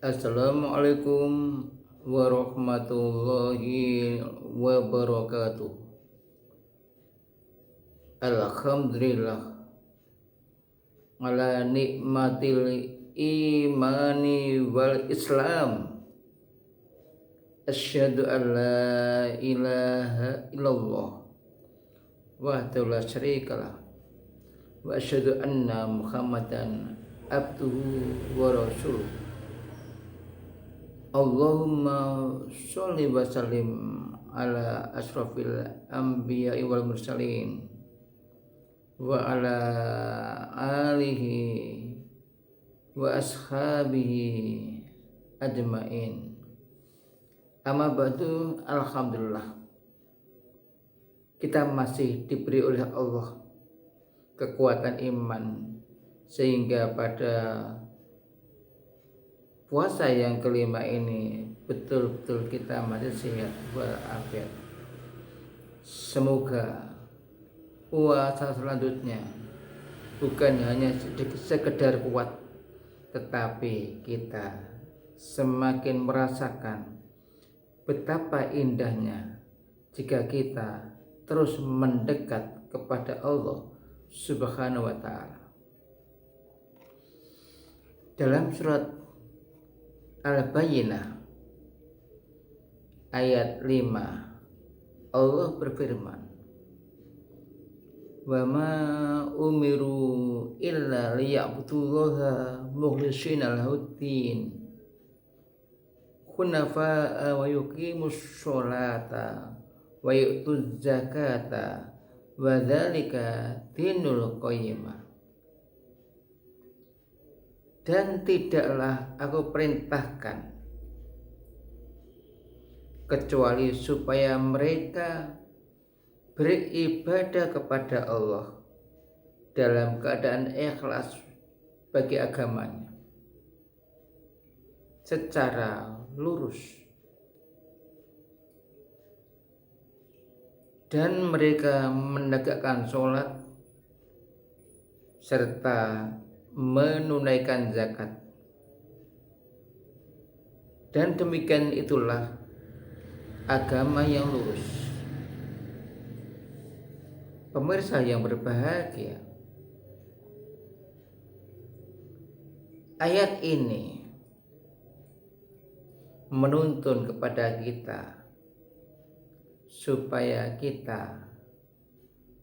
Assalamualaikum warahmatullahi wabarakatuh. Alhamdulillah ala nikmatil imani wal islam. Asyhadu an la ilaha illallah wahdahu la syarikalah wa asyhadu anna muhammadan abduhu wa rasuluh. Allahumma sholli wa sallim ala asrafil anbiya'i wal mursalin wa ala alihi wa ashabihi ajmain. Amma ba'du, alhamdulillah kita masih diberi oleh Allah kekuatan iman sehingga pada puasa yang kelima ini betul-betul kita masih sehat walafiat. Semoga puasa selanjutnya bukan hanya sekedar kuat, tetapi kita semakin merasakan betapa indahnya jika kita terus mendekat kepada Allah Subhanahu wa ta'ala. Dalam surat Al-Bayyinah ayat 5 Allah berfirman, wa ma umiru illa liya'budullaha mukhlishina lahuddin hunafa'a wa yuqimus sholata wa yu'tuz zakata wa dzalika dinul qayyimah. Dan tidaklah aku perintahkan kecuali supaya mereka beribadah kepada Allah dalam keadaan ikhlas bagi agamanya secara lurus, dan mereka menegakkan sholat serta menunaikan zakat, dan demikian itulah agama yang lurus. Pemirsa yang berbahagia, ayat ini menuntun kepada kita supaya kita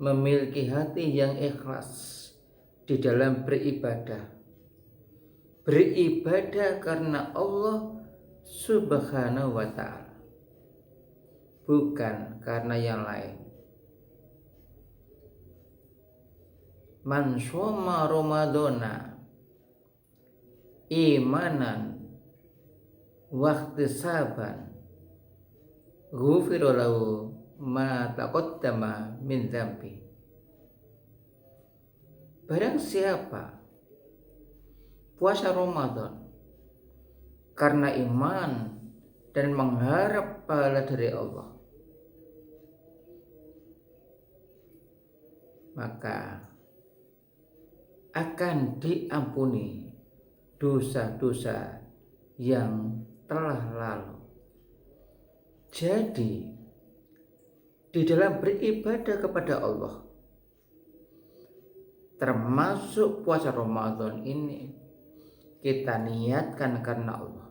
memiliki hati yang ikhlas di dalam beribadah. Beribadah karena Allah Subhanahu wa ta'ala, bukan karena yang lain. Man shoma Ramadana imanan wahtisaban ghufira lahu ma taqaddama min dzambi. Barang siapa puasa Ramadan karena iman dan mengharap pahala dari Allah, maka akan diampuni dosa-dosa yang telah lalu. Jadi di dalam beribadah kepada Allah, termasuk puasa Ramadan ini, kita niatkan karena Allah.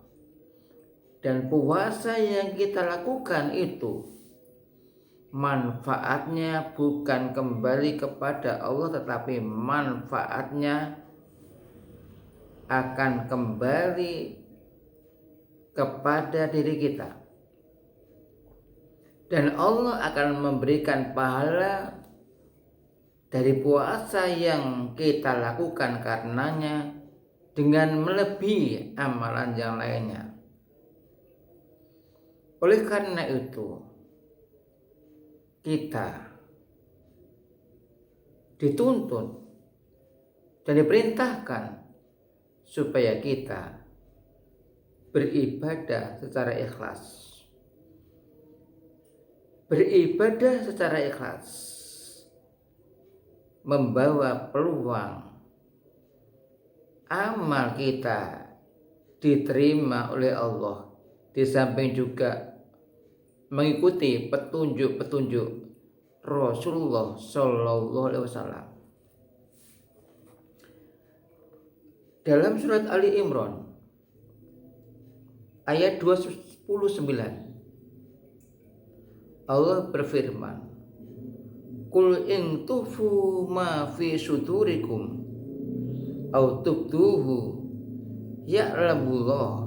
Dan puasa yang kita lakukan itu manfaatnya bukan kembali kepada Allah, tetapi manfaatnya akan kembali kepada diri kita. Dan Allah akan memberikan pahala dari puasa yang kita lakukan karenanya dengan melebihi amalan yang lainnya. Oleh karena itu, kita dituntun dan diperintahkan supaya kita beribadah secara ikhlas. Beribadah secara ikhlas membawa peluang amal kita diterima oleh Allah, di samping juga mengikuti petunjuk-petunjuk Rasulullah Shallallahu Alaihi Wasallam. Dalam surat Ali Imran ayat 219 Allah berfirman, Qul in tufu ma fi sudurikum au tubduhu ya'lamullah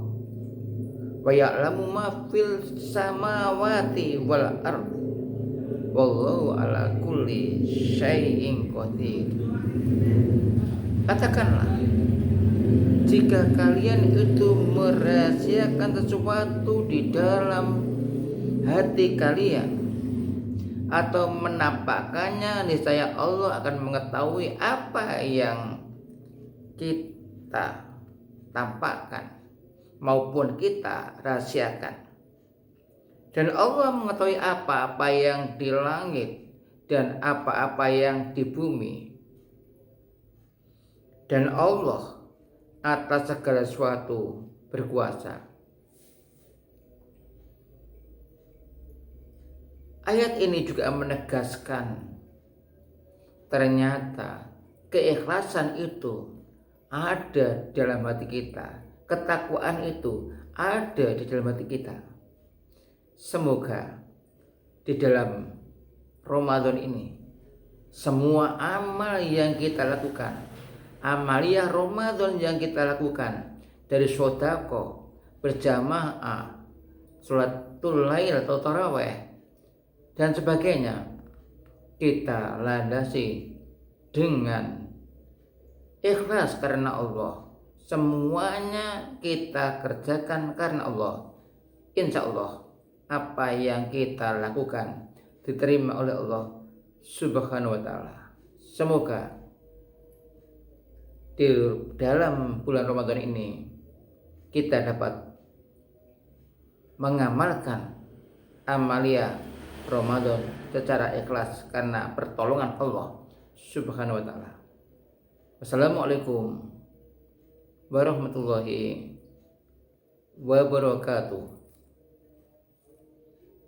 wa ya'lamu ma fil samawati wal ard wallahu ala kulli syai'in qadir. Katakanlah, jika kalian itu merahasiakan sesuatu di dalam hati kalian atau menampakkannya, niscaya Allah akan mengetahui apa yang kita tampakkan maupun kita rahasiakan. Dan Allah mengetahui apa-apa yang di langit dan apa-apa yang di bumi. Dan Allah atas segala sesuatu berkuasa. Ayat ini juga menegaskan ternyata keikhlasan itu ada dalam hati kita, ketakwaan itu ada di dalam hati kita. Semoga di dalam Ramadan ini semua amal yang kita lakukan, amaliyah Ramadan yang kita lakukan, dari sedekah, berjamaah, sholatul lail atau tarawih dan sebagainya, kita landasi dengan ikhlas karena Allah. Semuanya kita kerjakan karena Allah. Insya Allah apa yang kita lakukan diterima oleh Allah Subhanahu wa ta'ala. Semoga di dalam bulan Ramadan ini kita dapat mengamalkan amaliyah Ramadan secara ikhlas karena pertolongan Allah Subhanahu wa ta'ala. Wassalamualaikum warahmatullahi wabarakatuh.